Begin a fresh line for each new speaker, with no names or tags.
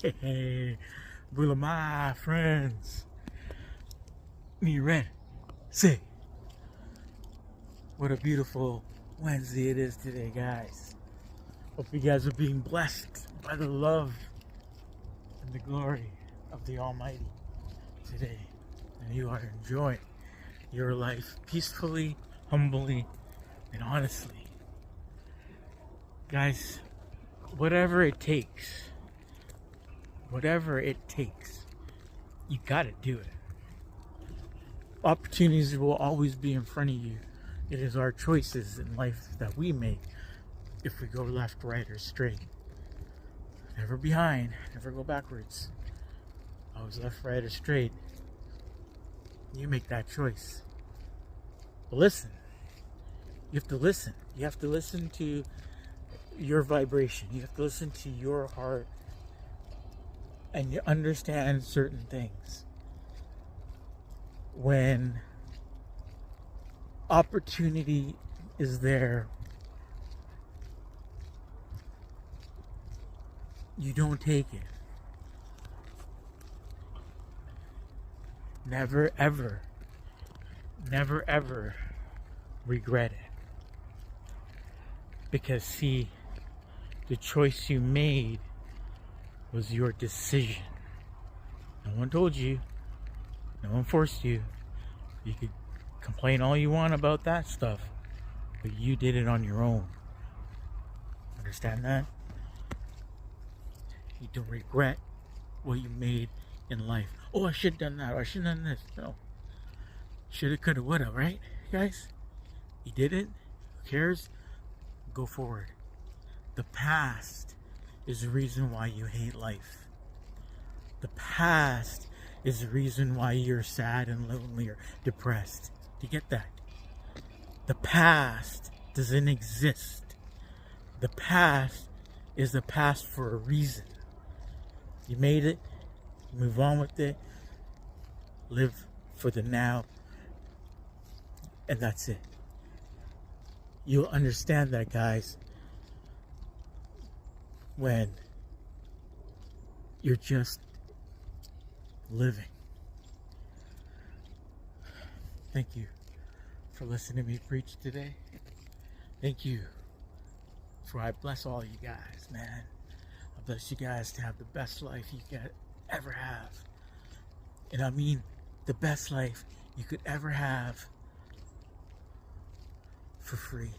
Hey, Bula, my friends. Me red. Say, what a beautiful Wednesday it is today, guys. Hope you guys are being blessed by the love and the glory of the Almighty today. And you are enjoying your life peacefully, humbly, and honestly. Guys, whatever it takes, you gotta do it. Opportunities will always be in front of you. It is our choices in life that we make if we go left, right, or straight. Never behind, never go backwards. Always left, right, or straight. You make that choice. But listen. You have to listen. You have to listen to your vibration. You have to listen to your heart. And you understand certain things. When opportunity is there, you don't take it. Never ever regret it. Because see, the choice you made was your decision. No one told you. No one forced you. You could complain all you want about that stuff, but you did it on your own. Understand that? You don't regret what you made in life. Oh, I should have done that, or I should have done this. No. Shoulda, coulda, woulda, right, guys? You did it. Who cares? Go forward. The past is the reason why you hate life. The past is the reason why you're sad and lonely or depressed. Do you get that? The past doesn't exist. The past is the past for a reason. You made it. Move on with it. Live for the now. And that's it. You'll understand that, guys, when you're just living. Thank you for listening to me preach today. Thank you for I bless all you guys, man. I bless you guys to have the best life you could ever have. And I mean the best life you could ever have for free.